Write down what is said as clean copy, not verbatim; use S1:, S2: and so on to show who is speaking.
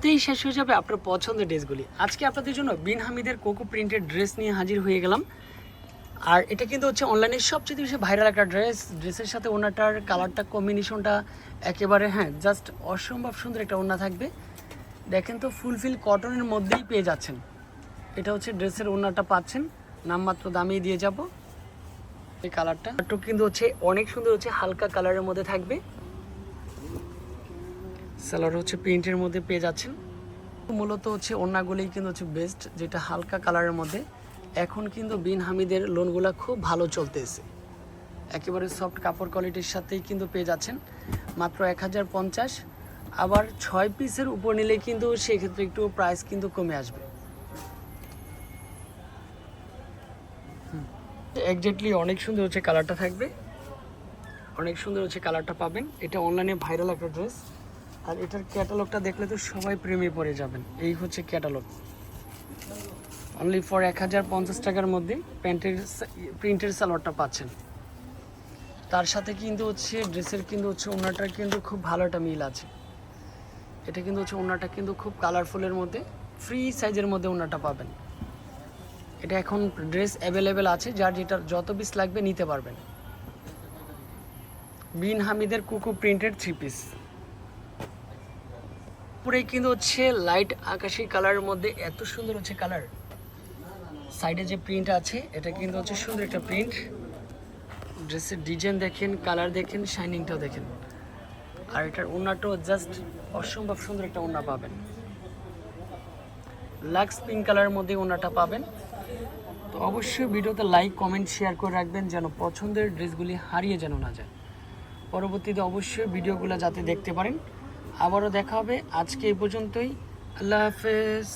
S1: তেই শেষ হয়ে যাবে আপনার পছন্দের ড্রেসগুলি। আজকে আপনাদের জন্য বিন হামিদের কোকো প্রিন্টেড ড্রেস নিয়ে হাজির হয়ে গেলাম। আর এটা কিন্তু হচ্ছে অনলাইনের সবচেয়ে বেশি ভাইরাল একটা ড্রেসের সাথে ওনাটার কালারটা কম্বিনেশনটা একেবারে জাস্ট অসম্ভব সুন্দর একটা ওড়না থাকবে। দেখেন তো ফুলফিল কটনের মধ্যেই পেয়ে যাচ্ছেন। এটা হচ্ছে ড্রেসের ওড়নাটা পাচ্ছেন, নামমাত্র দামেই দিয়ে যাব। এই কালারটা কিন্তু হচ্ছে অনেক সুন্দর, হচ্ছে হালকা কালারের মধ্যে থাকবে। সালোয়ার হচ্ছে প্রিন্টের মধ্যে পেয়ে যাচ্ছেন। মূলত হচ্ছে ওড়নাগুলোই কিন্তু হচ্ছে বেস্ট, যেটা হালকা কালারের মধ্যে। এখন কিন্তু বিন হামিদের লোনগুলা খুব ভালো চলতেছে, একেবারে সফট কাপড় কোয়ালিটির সাথেই কিন্তু পেয়ে যাচ্ছেন মাত্র 1050। আবার 6 পিসের উপর নিলে কিন্তু সেক্ষেত্রে একটু প্রাইস কিন্তু কমে আসবে। এক্স্যাক্টলি অনেক সুন্দর হচ্ছে কালারটা থাকবে, অনেক সুন্দর হচ্ছে কালারটা পাবেন। এটা অনলাইনে ভাইরাল একটা ড্রেস। আর এটার ক্যাটালগটা দেখলে তো সবাই প্রেমে পড়ে যাবেন। এই হচ্ছে ক্যাটালগ, অনলি ফর 1050 টাকার মধ্যে প্রিন্টের সালোয়ারটা পাচ্ছেন। তার সাথে কিন্তু হচ্ছে ড্রেসের কিন্তু হচ্ছে ওড়নাটার কিন্তু খুব ভালো একটা মিল আছে। এটা কিন্তু হচ্ছে ওড়নাটা কিন্তু খুব কালারফুলের মধ্যে, ফ্রি সাইজের মধ্যে ওড়নাটা পাবেন। এটা এখন ড্রেস অ্যাভেলেবেল আছে, যার যেটা যত পিস লাগবে নিতে পারবেন। বিন হামিদের কোকো প্রিন্টেড 3 পিস পুরো কিন্তু হচ্ছে লাইট আকাশি কালারের মধ্যে এত সুন্দর হচ্ছে কালার। সাইডে যে প্রিন্ট আছে এটা কিন্তু হচ্ছে সুন্দর একটা প্রিন্ট। ড্রেসের ডিজাইন দেখেন, কালার দেখেন, শাইনিংটাও দেখেন। আর এটার ওড়নাটাও জাস্ট অসম্ভব সুন্দর একটা ওড়না পাবেন। লাক্স পিঙ্ক কালারের মধ্যে ওড়নাটা পাবেন। তো অবশ্যই ভিডিওতে লাইক কমেন্ট শেয়ার করে রাখবেন, যেন পছন্দের ড্রেসগুলি হারিয়ে যেন না যায়। পরবর্তীতে অবশ্যই ভিডিওগুলো যাতে দেখতে পারেন। আবারও দেখা হবে, আজকে এই পর্যন্তই। আল্লাহ হাফেজ।